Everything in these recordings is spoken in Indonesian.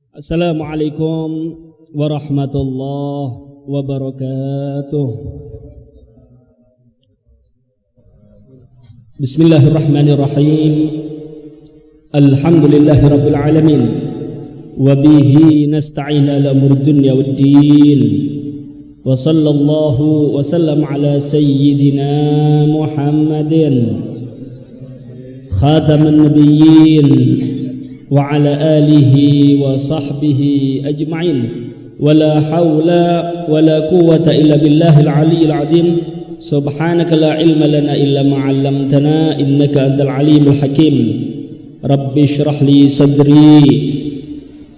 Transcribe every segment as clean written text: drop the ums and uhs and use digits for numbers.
Assalamualaikum warahmatullahi wabarakatuh. Bismillahirrahmanirrahim. Alhamdulillahi rabbil alamin. Wa bihi nasta'in ala umuri dunya waddin. Wa sallallahu wa sallam ala sayyidina Muhammadin khataman nabiyyin wa ala alihi wa sahbihi ajma'in. Wala hawla wala quwwata illa billahil aliyyil azim. Subhanaka la ilma lana illa ma 'allamtana innaka antal alimul hakim. Rabbi shrah li sadri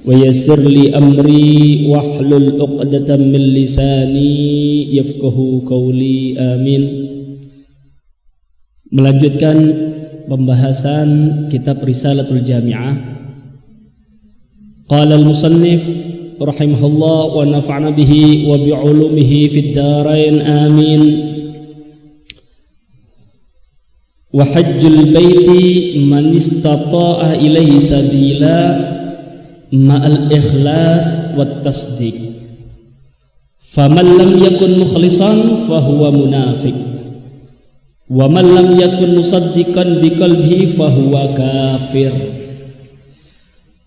wa yassir li amri wahlul 'uqdatam min lisani yafqahu qawli. Amin. Melanjutkan pembahasan kitab Risalatul Jami'ah. Qala al-musannif rahimahullah wa nafa'na bihi wa bi'ulumihi fid dharain amin. Wa hajjul baiti man istata'a ilaihi sabila ma'al ikhlas wat tasdiq. Faman lam yakun mukhlisan fahuwa munafiq. Wa man lam yakun musaddiqan biqalbihi fahuwa kafir.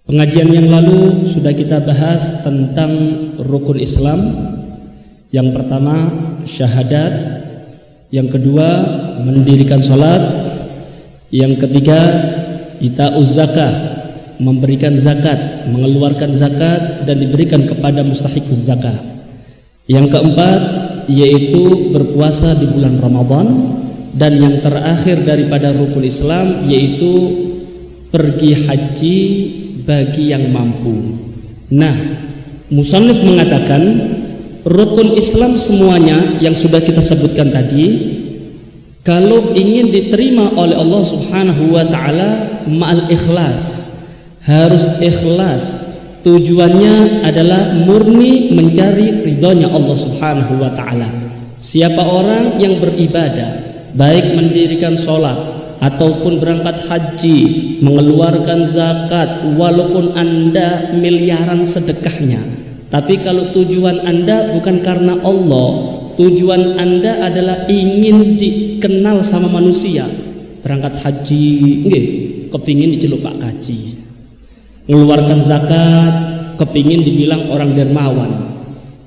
Pengajian yang lalu sudah kita bahas tentang rukun Islam. Yang pertama syahadat, yang kedua mendirikan salat, yang ketiga ita'uz zakah, memberikan zakat, mengeluarkan zakat dan diberikan kepada mustahiquz zakah. Yang keempat yaitu berpuasa di bulan Ramadan. Dan yang terakhir daripada rukun Islam yaitu pergi haji bagi yang mampu. Nah, musannif mengatakan rukun Islam semuanya yang sudah kita sebutkan tadi, kalau ingin diterima oleh Allah Subhanahu wa taala ma'al ikhlas, harus ikhlas. Tujuannya adalah murni mencari ridhonya Allah Subhanahu wa taala. Siapa orang yang beribadah, baik mendirikan sholat ataupun berangkat haji, mengeluarkan zakat, walaupun anda miliaran sedekahnya, tapi kalau tujuan anda bukan karena Allah, tujuan anda adalah ingin dikenal sama manusia, berangkat haji, kepingin diceluk Pak Kaji, mengeluarkan zakat, kepingin dibilang orang dermawan,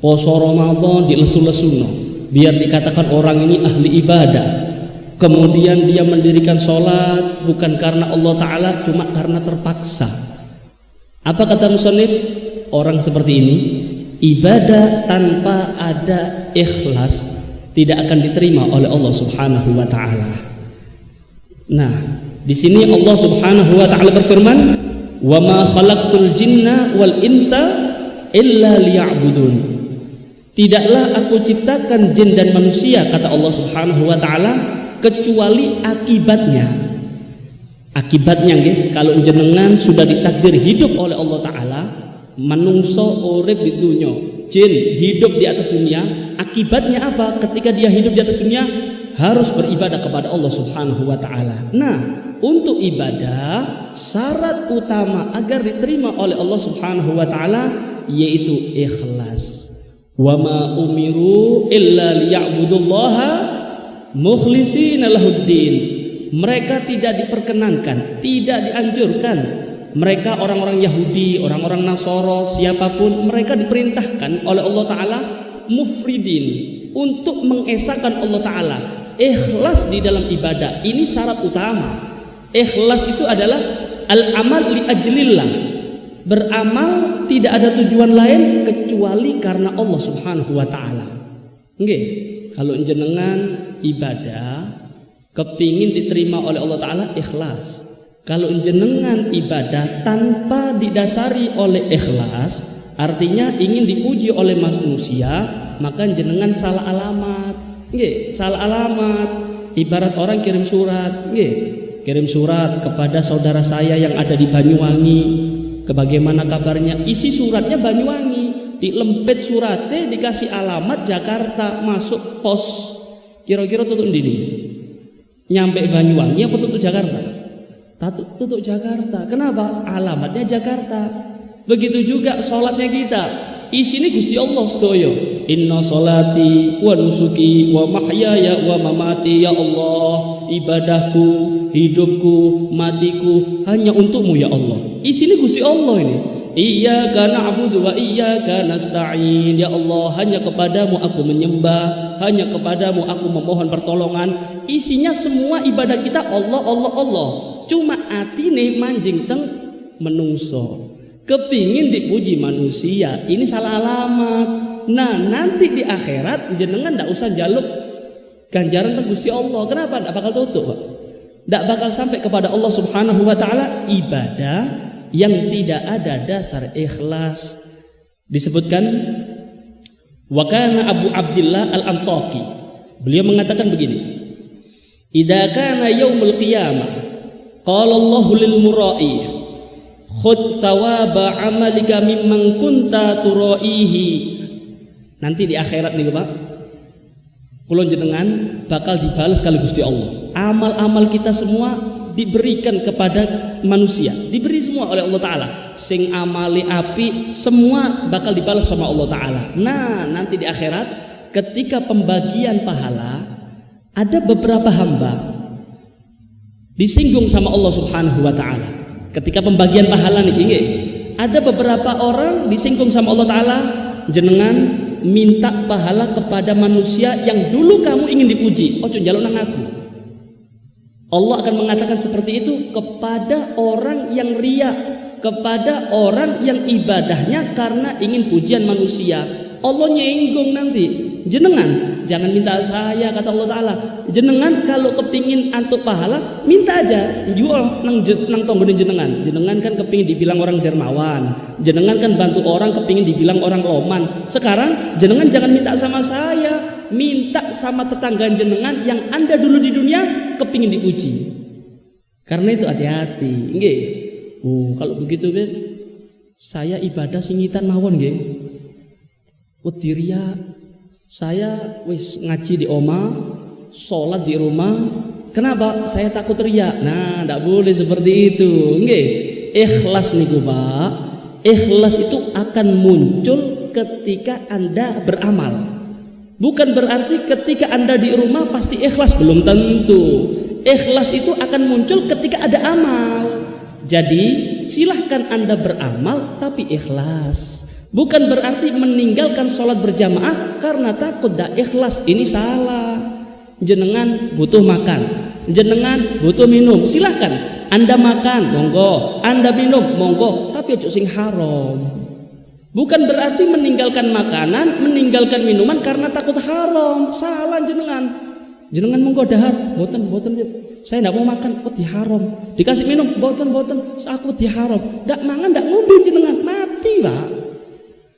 poso Ramadan dilesu-lesuno, biar dikatakan orang ini ahli ibadah. Kemudian dia mendirikan sholat bukan karena Allah Ta'ala, cuma karena terpaksa. Apa kata musannif? Orang seperti ini, ibadah tanpa ada ikhlas tidak akan diterima oleh Allah Subhanahu wa Ta'ala. Nah, di sini Allah Subhanahu wa Ta'ala berfirman, "Wa ma khalaqtul jinna wal insa illa liya'budun." Tidaklah aku ciptakan jin dan manusia, kata Allah Subhanahu wa Ta'ala, kecuali akibatnya. Kalau jenengan sudah ditakdir hidup oleh Allah Ta'ala, manungso urip di dunia, jin hidup di atas dunia, akibatnya apa? Ketika dia hidup di atas dunia harus beribadah kepada Allah Subhanahu wa Ta'ala. Nah, untuk ibadah syarat utama agar diterima oleh Allah Subhanahu wa Ta'ala yaitu ikhlas. Wa ma umiru illa liya'budullaha mukhlishina lahuddin. Mereka tidak diperkenankan, tidak dianjurkan. Mereka orang-orang Yahudi, orang-orang Nasoro, siapapun, mereka diperintahkan oleh Allah Ta'ala mufridin, untuk mengesahkan Allah Ta'ala, ikhlas di dalam ibadah. Ini syarat utama. Ikhlas itu adalah al-amal li ajlillah, beramal tidak ada tujuan lain kecuali karena Allah Subhanahu wa Ta'ala. Kalau jenengan ibadah kepingin diterima oleh Allah Ta'ala, ikhlas. Kalau jenengan ibadah tanpa didasari oleh ikhlas, artinya ingin dipuji oleh manusia, maka jenengan salah alamat. Salah alamat. Ibarat orang kirim surat, kirim surat kepada saudara saya yang ada di Banyuwangi, bagaimana kabarnya? Isi suratnya Banyuwangi, dilempet suratnya, dikasih alamat Jakarta, masuk pos. Kira-kira tutup dini, nyampe Banyuwangi apa tutup Jakarta? Tutup Jakarta. Kenapa? Alamatnya Jakarta. Begitu juga sholatnya kita, isine Gusti Allah sedaya. Inna sholati wa nusuki wa mahyaya wa mamati, ya Allah, ibadahku, hidupku, matiku hanya untukmu ya Allah. Isine Gusti Allah ini. Iyyaka na'budu wa iyyaka nasta'in, ya Allah, hanya kepadamu aku menyembah, hanya kepadamu aku memohon pertolongan. Isinya semua ibadah kita Allah, Allah, Allah. Cuma atine manjing teng menungso, kepingin dipuji manusia, ini salah alamat. Nah, nanti di akhirat jenengan ndak usah jaluk ganjaran teng Gusti Allah. Kenapa? Ndak bakal tutup, Pak. Ndak bakal sampai kepada Allah Subhanahu wa taala ibadah yang tidak ada dasar ikhlas. Disebutkan wa kana Abu Abdillah Al-Antaqi, beliau mengatakan begini, idza kana yaumul qiyamah qala Allahu lil mura'i khudh thawaba amalika mimman kunta turaihi. Nanti di akhirat nih Pak, kula jenengan bakal dibalas kali Gusti Allah. Amal-amal kita semua diberikan kepada manusia, diberi semua oleh Allah Ta'ala. Sing amali api semua bakal dibalas sama Allah Ta'ala. Nah, nanti di akhirat ketika pembagian pahala, ada beberapa hamba disinggung sama Allah Subhanahu wa Ta'ala. Ketika pembagian pahala nih, ada beberapa orang disinggung sama Allah Ta'ala. Jenengan minta pahala kepada manusia yang dulu kamu ingin dipuji, ojo njaluk nang aku. Allah akan mengatakan seperti itu kepada orang yang riya, kepada orang yang ibadahnya karena ingin pujian manusia. Allah nyenggung nanti, jenengan jangan minta saya, kata Allah Ta'ala. Jenengan kalau kepingin antuk pahala, minta aja jual nang tonggone jenengan. Jenengan kan kepingin dibilang orang dermawan, jenengan kan bantu orang kepingin dibilang orang loman. Sekarang jenengan jangan minta sama saya, minta sama tetangga jenengan yang Anda dulu di dunia kepingin dipuji. Karena itu hati-hati, nggih. Kalau begitu saya ibadah singitan mawon nggih. Wedi riya, saya wis ngaji di oma, sholat di rumah. Kenapa? Saya takut riya. Nah, tidak boleh seperti itu, nggih. Ikhlas niku Pak. Ikhlas itu akan muncul ketika Anda beramal. Bukan berarti ketika Anda di rumah pasti ikhlas, belum tentu. Ikhlas itu akan muncul ketika ada amal. Jadi silahkan Anda beramal tapi ikhlas. Bukan berarti meninggalkan sholat berjamaah karena takut dak ikhlas. Ini salah. Jenengan butuh makan, jenengan butuh minum, silahkan Anda makan, monggo. Anda minum, monggo. Tapi ojo sing haram. Bukan berarti meninggalkan makanan, meninggalkan minuman karena takut haram. Salah jenengan. Jenengan monggo dahar, boten. Saya tidak mau makan, wedi haram. Dikasih minum, boten. Aku wedi haram. Ndak mangan, ndak ngombe jenengan, mati Pak.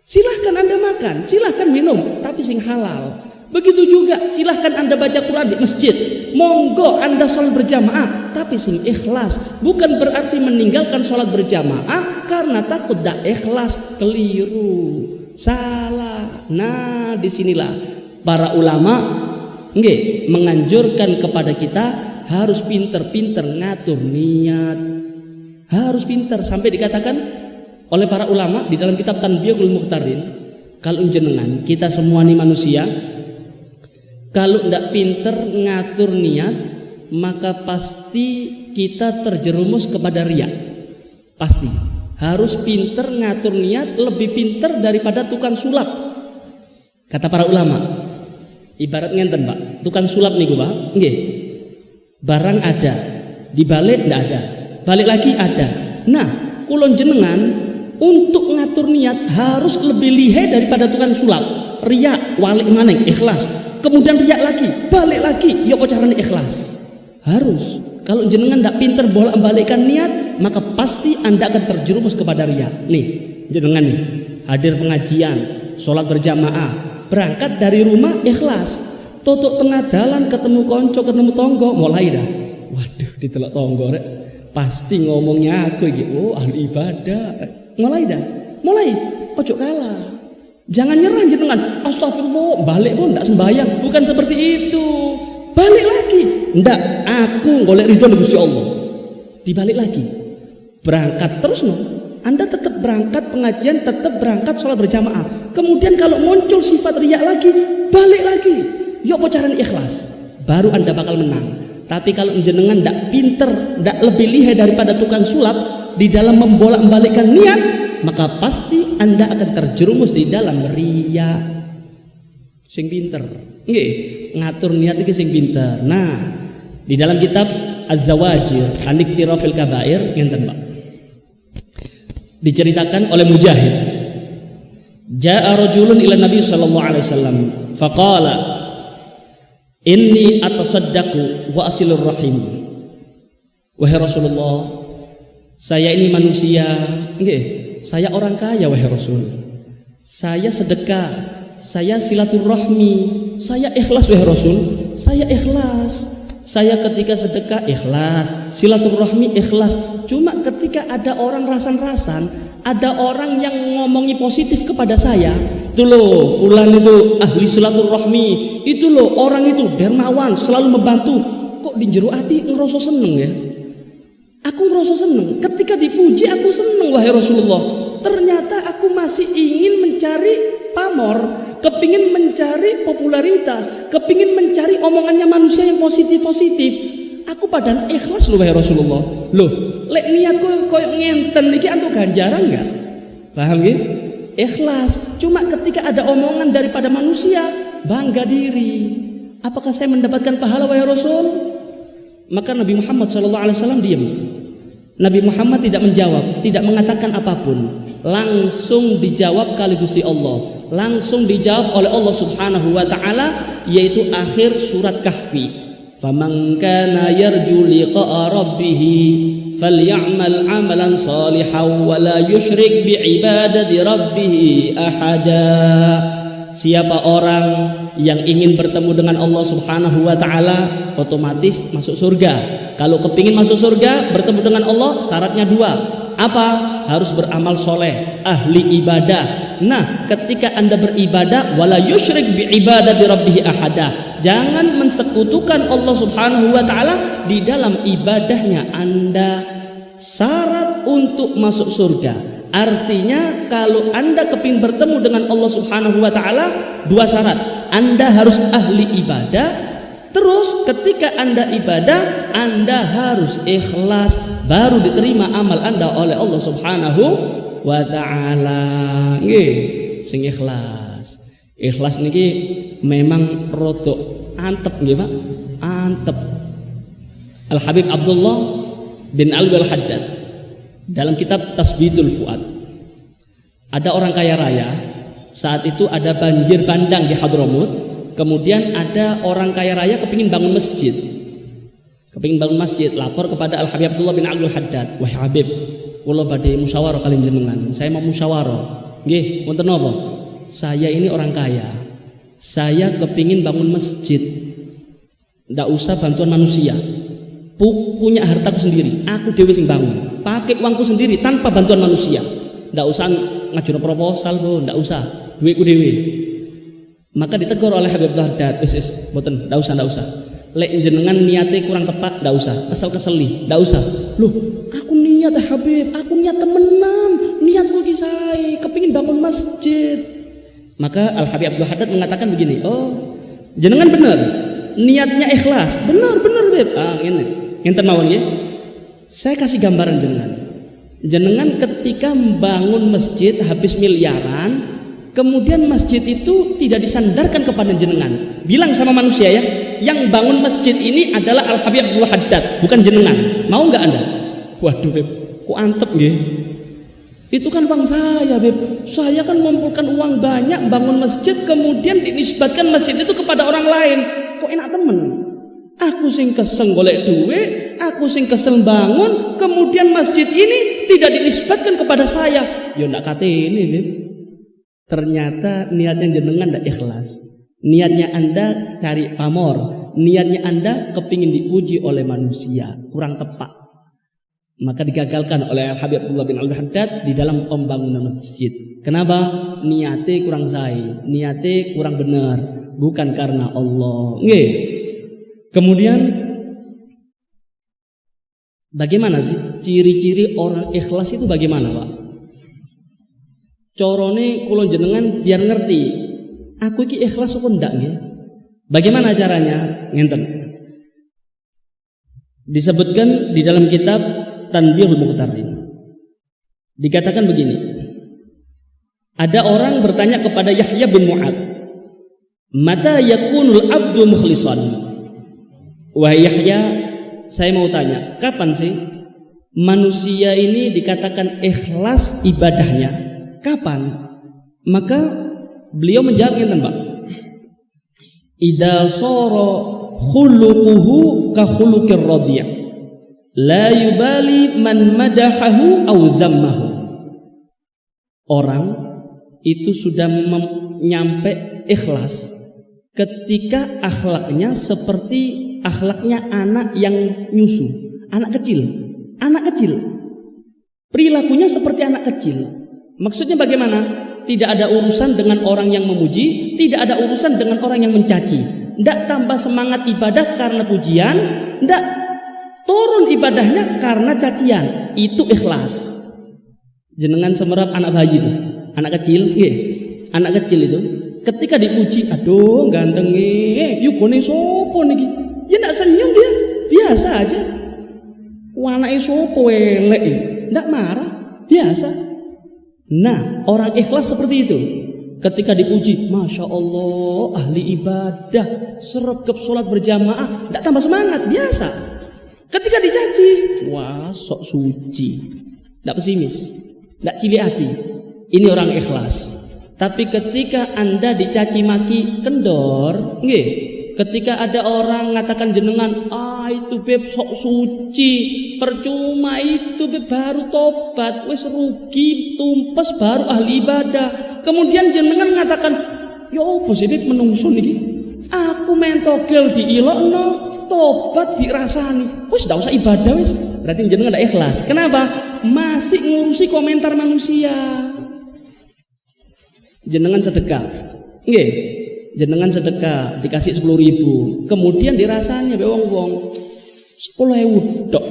Silahkan Anda makan, silahkan minum, tapi sing halal. Begitu juga silahkan Anda baca Quran di masjid, monggo Anda sholat berjamaah, tapi sing ikhlas. Bukan berarti meninggalkan sholat berjamaah karena takut dak ikhlas. Keliru, salah. Nah, disinilah para ulama menganjurkan kepada kita harus pinter-pinter ngatur niat, harus pinter. Sampai dikatakan oleh para ulama di dalam kitab Tanbihul Mukhtarin, kalau jenengan kita semua nih manusia, kalau ndak pinter ngatur niat, maka pasti kita terjerumus kepada riya. Pasti harus pinter ngatur niat, lebih pinter daripada tukang sulap. Kata para ulama, ibarat ngenten Pak, tukang sulap nih Pak, nggih. Barang ada, dibalik ndak ada, balik lagi ada. Nah, kulon jenengan untuk ngatur niat harus lebih lihai daripada tukang sulap. Riya walik maneng ikhlas, kemudian riya lagi, balik lagi, ya apa caranya ikhlas? Harus. Kalau jenengan tidak pinter bolak-balikkan niat, maka pasti Anda akan terjerumus kepada riya. Nih, jenengan nih hadir pengajian, sholat berjamaah, berangkat dari rumah ikhlas, tutuk tengah dalan ketemu konco, ketemu tonggo, mulai dah. Waduh, ditelok tonggo rek, pasti ngomongnya aku gitu. Oh, ahli ibadah. Mulai, ojo kalah. Jangan nyerah jenengan. Astagfirullah, balik pun ndak sembahyang. Bukan seperti itu. Balik lagi. Ndak, aku golek ridho Gusti Allah. Dibalik lagi. Berangkat terus no. Anda tetap berangkat pengajian, tetap berangkat sholat berjamaah. Kemudian kalau muncul sifat riya lagi, balik lagi. Yuk bocaran ikhlas, baru Anda bakal menang. Tapi kalau jenengan tidak pinter, tidak lebih lihai daripada tukang sulap di dalam membolak-balikkan niat, maka pasti Anda akan terjerumus di dalam riya. Sing pinter, nggih, ngatur niat iki sing pinter. Nah, di dalam kitab Az-Zawajir an Iktirafil Kabair ngenten Pak, diceritakan oleh Mujahid, jaa rajulun ila Nabi sallallahu alaihi wasallam faqala inni atasaddaqu wa asilur rahim. Wahai Rasulullah, saya ini manusia, nggih, saya orang kaya wahai Rasul. Saya sedekah, saya silaturahmi, saya ikhlas wahai Rasul. Saya ikhlas. Saya ketika sedekah ikhlas, silaturahmi ikhlas. Cuma ketika ada orang rasan-rasan, ada orang yang ngomongi positif kepada saya, itu loh fulan itu ahli silaturahmi, itu loh orang itu dermawan, selalu membantu. Kok di jero ati ngerasa seneng ya? Aku ngerasa seneng. Ketika dipuji aku seneng wahai Rasulullah. Ternyata aku masih ingin mencari pamor, kepingin mencari popularitas, kepingin mencari omongannya manusia yang positif-positif. Aku padahal ikhlas loh wahai Rasulullah. Loh, lek niatku koyo ngenten iki antuk ganjaran enggak? Paham ya? Ikhlas. Cuma ketika ada omongan daripada manusia, bangga diri. Apakah saya mendapatkan pahala wahai Rasul? Maka Nabi Muhammad SAW diam. Nabi Muhammad tidak menjawab, tidak mengatakan apapun. Langsung dijawab kali Gusti Allah, langsung dijawab oleh Allah Subhanahu wa taala, yaitu akhir surat Kahfi. Faman kana yarju liqa'a rabbih falyamal 'amalan shalihan wa la yusyrik bi ibadati rabbih ahada. Siapa orang yang ingin bertemu dengan Allah Subhanahu wa taala, otomatis masuk surga. Kalau kepingin masuk surga, bertemu dengan Allah, syaratnya dua. Apa? Harus beramal soleh, ahli ibadah. Nah, ketika Anda beribadah, wala yusyrik bi ibadati rabbih ahada. Jangan mensekutukan Allah Subhanahu wa taala di dalam ibadahnya Anda. Syarat untuk masuk surga. Artinya kalau Anda kepingin bertemu dengan Allah Subhanahu wa taala, dua syarat. Anda harus ahli ibadah. Terus ketika Anda ibadah, Anda harus ikhlas, baru diterima amal Anda oleh Allah Subhanahu wa taala. Nggih, sing ikhlas. Ikhlas niki memang rodok antep nggih, Pak. Antep. Al Habib Abdullah bin Alwi Al-Haddad dalam kitab Tasbitul Fuad, ada orang kaya raya. Saat itu ada banjir bandang di Hadramut. Kemudian ada orang kaya raya kepingin bangun masjid. Kepingin bangun masjid, lapor kepada Al Habib Abdullah bin Alwi Al-Haddad. Wahai Habib, kula badhe musyawarah kalian jenengan. Saya mau musyawarah. Nggih, wonten napa? Saya ini orang kaya. Saya kepingin bangun masjid. Ndak usah bantuan manusia. Punya hartaku sendiri, aku dewe sing bangun. Pakai uangku sendiri tanpa bantuan manusia. Ndak usah ngajuno proposal, Bu, ndak usah. Duitku dewe. Maka ditegur oleh Habib Al-Haddad, wis mboten, ndak usah. Lek jenengan niate kurang tepat, ndak usah. Kesel-keseli, ndak usah. Loh, aku niat Habib, aku niat temenan, niatku ki sae, kepingin bangun masjid. Maka Al Habib Al-Haddad mengatakan begini, oh, jenengan bener, niatnya ikhlas, bener Habib. Ah, ngene. Ngenten mawon nggih. Saya kasih gambaran jenengan. Jenengan ketika membangun masjid habis miliaran, kemudian masjid itu tidak disandarkan kepada jenengan. Bilang sama manusia ya, yang bangun masjid ini adalah Al Habib Abdullah Haddad, bukan jenengan. Mau nggak Anda? Waduh, Beb, kok antep nggih? Itu kan uang saya, Beb. Saya kan mengumpulkan uang banyak bangun masjid, kemudian dinisbatkan masjid itu kepada orang lain. Kok enak temen? Aku sing kesel golek duit, aku sing kesel bangun, kemudian masjid ini tidak dinisbatkan kepada saya. Ya ndak kate ini, Beb. Ternyata niatnya jenengan tidak ikhlas. Niatnya Anda cari pamor, niatnya Anda kepingin dipuji oleh manusia, kurang tepat. Maka digagalkan oleh Habib Abdullah bin Al-Haddad di dalam pembangunan masjid. Kenapa? Niatnya kurang sae, niatnya kurang benar, bukan karena Allah. Nggih. Kemudian bagaimana sih ciri-ciri orang ikhlas itu bagaimana, Pak? corone kula jenengan biar ngerti aku iki ikhlas apa ndak nggih. Bagaimana caranya? Ngenten. Disebutkan di dalam kitab Tanbihul Muqtarin. Dikatakan begini. Ada orang bertanya kepada Yahya bin Mu'ad, "Mata yakunul abdu mukhlishan?" Wahai Yahya, saya mau tanya, kapan sih manusia ini dikatakan ikhlas ibadahnya? Kapan? Maka beliau menjawab ngeten, Pak. Idza sara khuluquhu ka khuluqir radhi', la yubali man madahahu aw dhammahu. Orang itu sudah nyampe ikhlas ketika akhlaknya seperti akhlaknya anak yang nyusu, anak kecil. Perilakunya seperti anak kecil. Maksudnya bagaimana? Tidak ada urusan dengan orang yang memuji, tidak ada urusan dengan orang yang mencaci. Tidak tambah semangat ibadah karena pujian, tidak turun ibadahnya karena cacian. Itu ikhlas. Jenengan semerap anak bayi itu, anak kecil, anak kecil itu, ketika dipuji, aduh ganteng yuk kuning sopo niki, ya tidak senyum dia, biasa aja. Wanake sopo elek, tidak marah, biasa. Nah, orang ikhlas seperti itu. Ketika dipuji, Masya Allah, ahli ibadah, sergap sholat berjamaah, tidak tambah semangat, biasa. Ketika dicaci, wah sok suci, tidak pesimis, tidak cilik hati. Ini orang ikhlas. Tapi ketika Anda dicaci maki, kendor, nggih. Ketika ada orang mengatakan jenengan, itu beb sok suci, percuma itu beb baru tobat, wis rugi, tumpes baru ahli ibadah. Kemudian jenengan mengatakan, ya apa sih beb menungso niki? Aku mentogel diilokno, tobat dirasani, wis ndak usah ibadah wis. Berarti jenengan ndak ikhlas. Kenapa? Masih ngurusi komentar manusia. Jenengan sedekah, nggih. Jenengan sedekah dikasih 10.000, kemudian dirasanya be wong-wong 10.000 tok.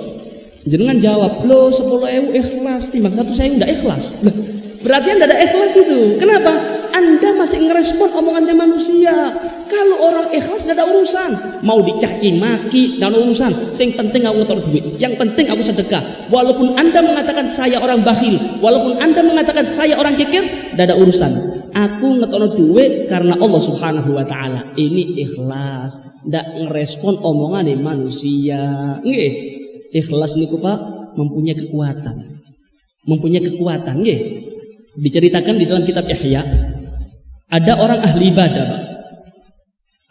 Jenengan jawab, "Loh, 10.000 ikhlas, timbang 1.000 ndak ikhlas." Loh, berarti Anda ndak ikhlas itu. Kenapa? Anda masih ngerespon omongannya manusia. Kalau orang ikhlas tidak ada urusan, mau dicaci maki dan urusan. Yang penting aku ngetor duit, yang penting aku sedekah. Walaupun Anda mengatakan saya orang bakhil, walaupun Anda mengatakan saya orang kikir, tidak ada urusan. Aku ngetono duit karena Allah Subhanahu wa taala. Ini ikhlas, ndak ngerespon omongan manusia. Nggih. Ikhlas niku Pak mempunyai kekuatan. Mempunyai kekuatan nggih. Diceritakan di dalam kitab Ihya, ada orang ahli ibadah, Pak.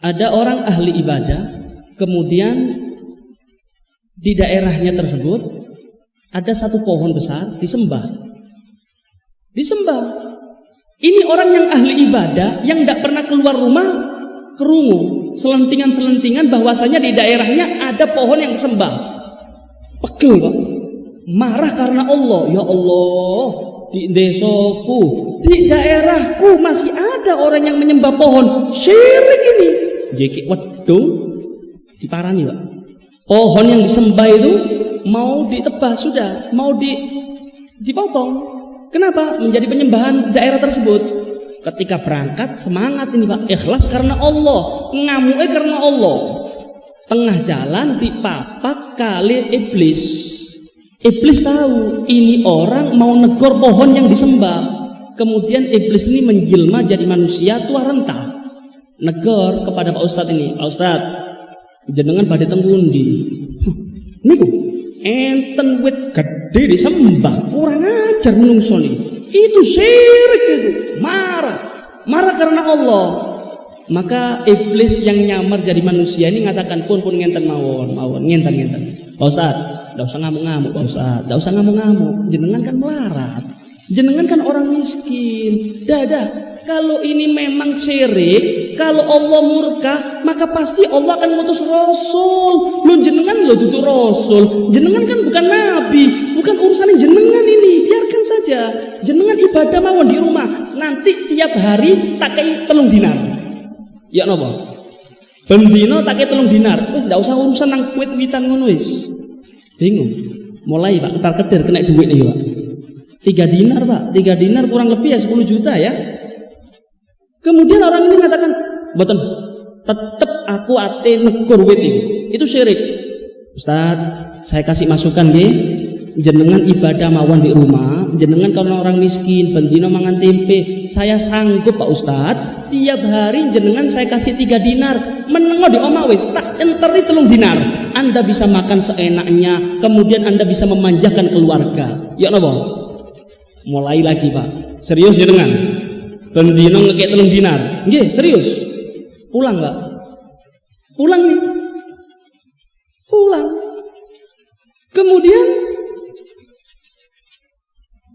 Ada orang ahli ibadah, kemudian di daerahnya tersebut ada satu pohon besar disembah. Disembah. Ini orang yang ahli ibadah yang tidak pernah keluar rumah, kerungu selentingan-selentingan bahwasanya di daerahnya ada pohon yang disembah. Pegel, Pak. Marah karena Allah. Ya Allah, di desaku, di daerahku masih ada orang yang menyembah pohon. Syirik ini. Jeki waduh diparani, Pak. Pohon yang disembah itu mau ditebas sudah, mau dipotong. Kenapa? Menjadi penyembahan daerah tersebut. Ketika berangkat semangat ini Pak, ikhlas karena Allah, ngamuknya karena Allah. Tengah jalan dipapak kali iblis. Iblis tahu ini orang mau negor pohon yang disembah. Kemudian iblis ini menjelma jadi manusia tua renta. Negor kepada Pak Ustadz ini, Pak Ustadz, jenengan badhe teng pundi? Niku enten wit gede disembah, kurang ajar menungso nih. Itu syirik itu. Marah karena Allah. Maka iblis yang nyamar jadi manusia ini ngatakan pun ngenten mawon, ngenten. Pak Ustadz, enggak usah ngamuk-ngamuk, Pak Ustadz. Enggak usah ngamuk-ngamuk. Jenengan kan melarat. Jenengan kan orang miskin. Dah. Kalau ini memang syirik, kalau Allah murka, maka pasti Allah akan ngutus Rasul. Lu jenengan lo tutu Rasul. Jenengan kan bukan Nabi, bukan urusannya jenengan ini. Biarkan saja. Jenengan ibadah mawon di rumah. Nanti tiap hari tak kei 3 dinar. Ya napa? Bendino tak kei 3 dinar. Wis ndak usah urusan nang kuit-witan ngono wis. Bingung. Mulai Pak ketar-ketir kena duit iki, Pak. 3 dinar Pak, 3 dinar kurang lebih ya 10 juta ya. Kemudian orang ini mengatakan, "Mboten, tetep aku ate negur wit itu syirik." Ustaz, saya kasih masukan nggih, jenengan ibadah mawon di rumah, jenengan kalau orang miskin bendino mangan tempe, saya sanggup Pak Ustaz, tiap hari jenengan saya kasih 3 dinar, menengo di omah wis, tak enteri 3 dinar. Anda bisa makan seenaknya, kemudian Anda bisa memanjakan keluarga. Ya napa? Mulai lagi Pak. Serius jenengan? Bendino ngekek 3 dinar. Nggih, serius. Pulang Pak. Pulang nih. Pulang. Kemudian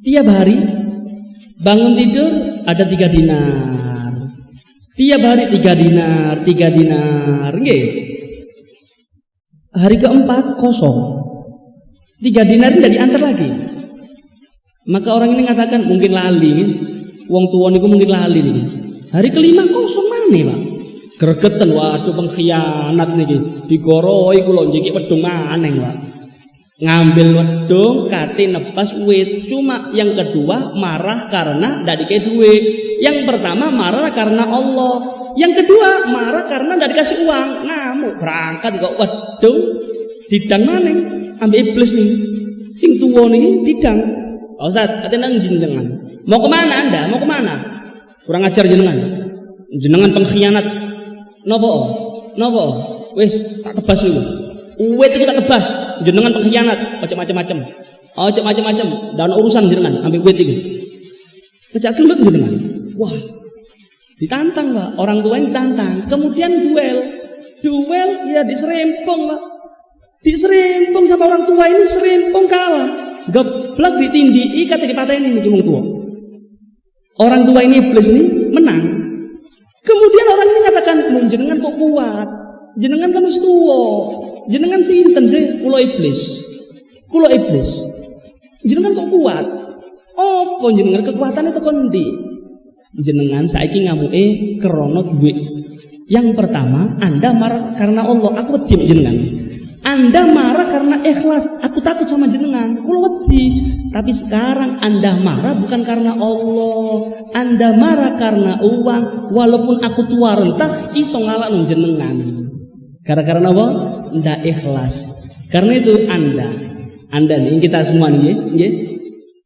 tiap hari bangun tidur ada 3 dinar. Tiap hari 3 dinar, 3 dinar. Nggih. Hari keempat kosong. 3 dinar tidak diantar lagi. Maka orang ini mengatakan mungkin lali. Wong tua niku mungkin lali nih. Hari kelima kosong maneh, Pak. Gregeten, waduh pengkhianat niki. Digoroi kula njiki wedhung maneh, Pak. Ngambil wedhung kate nebas wit. Cuma yang kedua marah karena ndak dikei duit. Yang pertama marah karena Allah. Yang kedua marah karena ndak dikasih uang. Ngamuk berangkat kok wedhung didang maneh ambek iblis nih. Sing tuwa niki didang. Pak Ustaz, katanya jenengan. Mau kemana Anda? Mau kemana? Kurang ajar jenengan. Jenengan pengkhianat. Nopo? Nopo? Wis tak tebas lu. Uwet itu tak tebas. Jenengan pengkhianat. Macam-macam. Macam-macam. Dan urusan jenengan ambil uwet itu. Kejak gelem jenengan. Wah. Ditantang, Pak. Orang tua ditantang. Kemudian duel. Duel ya diserempong, Pak. Diserempong sama orang tua ini, serempong kalah. Geblak ditindih, kata dipatahin ini wong tua. Orang tua ini iblis ini menang. Kemudian orang ini katakan, jenengan kok kuat? Jenengan kan wis tuwa. Jenengan sinten sih? Kula iblis. Kula iblis. Jenengan kok kuat? Apa jenengan kekuatannya tekan ndi? Jenengan saiki ngamuke krana duit. Yang pertama, Anda marah karena Allah. Aku wedi jenengan. Anda marah karena ikhlas, aku takut sama jenengan, kula wedi. Tapi sekarang Anda marah bukan karena Allah, Anda marah karena uang. Walaupun aku tua rentah, iso ngalahno jenengan. Gara-gara apa? Ndak ikhlas. Karena itu Anda nih, kita semua nih, nggih.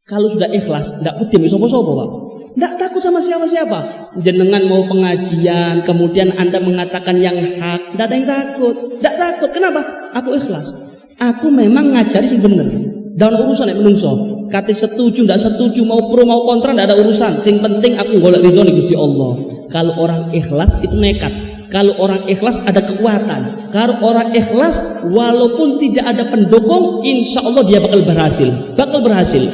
Kalau sudah ikhlas, ndak wedi sapa-sapa, Pak. Ndak takut sama siapa-siapa. Jenengan mau pengajian, kemudian Anda mengatakan yang hak, ndak ada yang takut. Ndak takut. Kenapa? Aku ikhlas. Aku memang ngajari sing bener. Dan urusan nek menungso, kate setuju ndak setuju, mau pro mau kontra ndak ada urusan. Sing penting aku golek ridhone Gusti Allah. Kalau orang ikhlas itu nekat. Kalau orang ikhlas ada kekuatan. Kalau orang ikhlas walaupun tidak ada pendukung, insya Allah dia bakal berhasil. Bakal berhasil.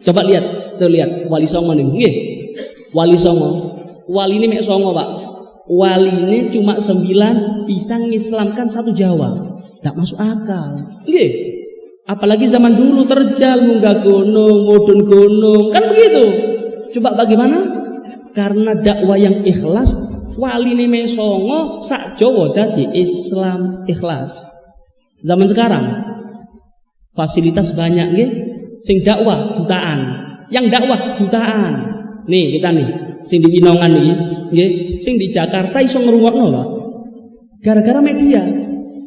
Coba lihat, tuh lihat Wali Songo nih. Nggih. Wali Songo. Wali ini mek Songo, Pak. Wali ini cuma 9 bisa ngislamkan 1 Jawa. Tidak masuk akal. Nggih. Apalagi zaman dulu terjal munggah gunung, mudhun gunung, kan begitu. Coba bagaimana? Karena dakwah yang ikhlas, wali ini Songo sak Jawa dadi Islam ikhlas. Zaman sekarang fasilitas banyak nggih, sing dakwah jutaan, yang dakwah jutaan. Nih kita nih, sing di Winongan nih, nggih, sing di Jakarta iso ngrungokno, Pak. Gara-gara media.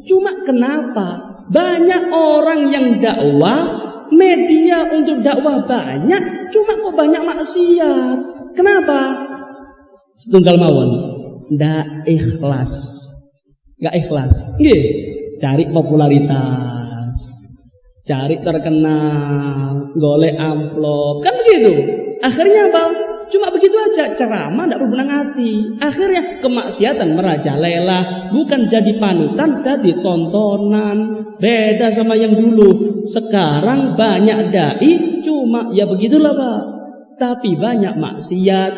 Cuma kenapa banyak orang yang dakwah, media untuk dakwah banyak, cuma kok banyak maksiat? Kenapa? Setunggal mawon, ndak ikhlas. Enggak ikhlas. Nggih, cari popularitas, cari terkenal, golek amplop, kan begitu. Akhirnya apa? Cuma begitu aja, ceramah tidak berbenang hati. Akhirnya kemaksiatan merajalela, bukan jadi panutan, jadi tontonan. Beda sama yang dulu. Sekarang banyak dai, cuma ya begitulah, Pak. Tapi banyak maksiat.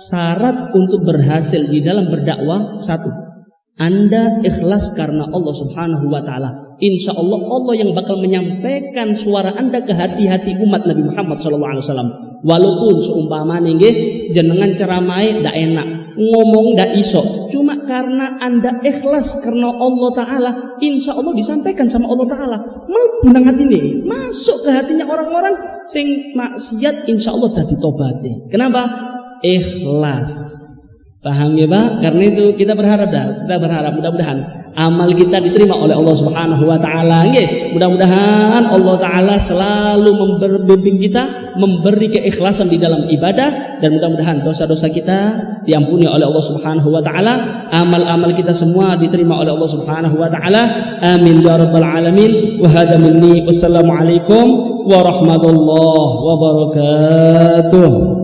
Syarat untuk berhasil di dalam berdakwah, 1, Anda ikhlas karena Allah Subhanahu wa Ta'ala. Insya Allah Allah yang bakal menyampaikan suara Anda ke hati-hati umat Nabi Muhammad SAW. Walaupun seumpama nggih jenengan ceramai ndak enak, ngomong ndak iso, cuma karena Anda ikhlas karena Allah Ta'ala, insya Allah disampaikan sama Allah Ta'ala. Mlebu nang atine, masuk ke hatinya orang-orang sing maksiat, insya Allah dadi tobate. Kenapa? Ikhlas. Paham ya Pak? Karena itu kita berharap mudah-mudahan amal kita diterima oleh Allah Subhanahu wa taala. Nggih, mudah-mudahan Allah taala selalu membimbing kita, memberi keikhlasan di dalam ibadah, dan mudah-mudahan dosa-dosa kita diampuni oleh Allah Subhanahu wa taala, amal-amal kita semua diterima oleh Allah Subhanahu wa taala. Amin ya rabbal alamin. Wa hadza minni. Wassalamualaikum warahmatullahi wabarakatuh.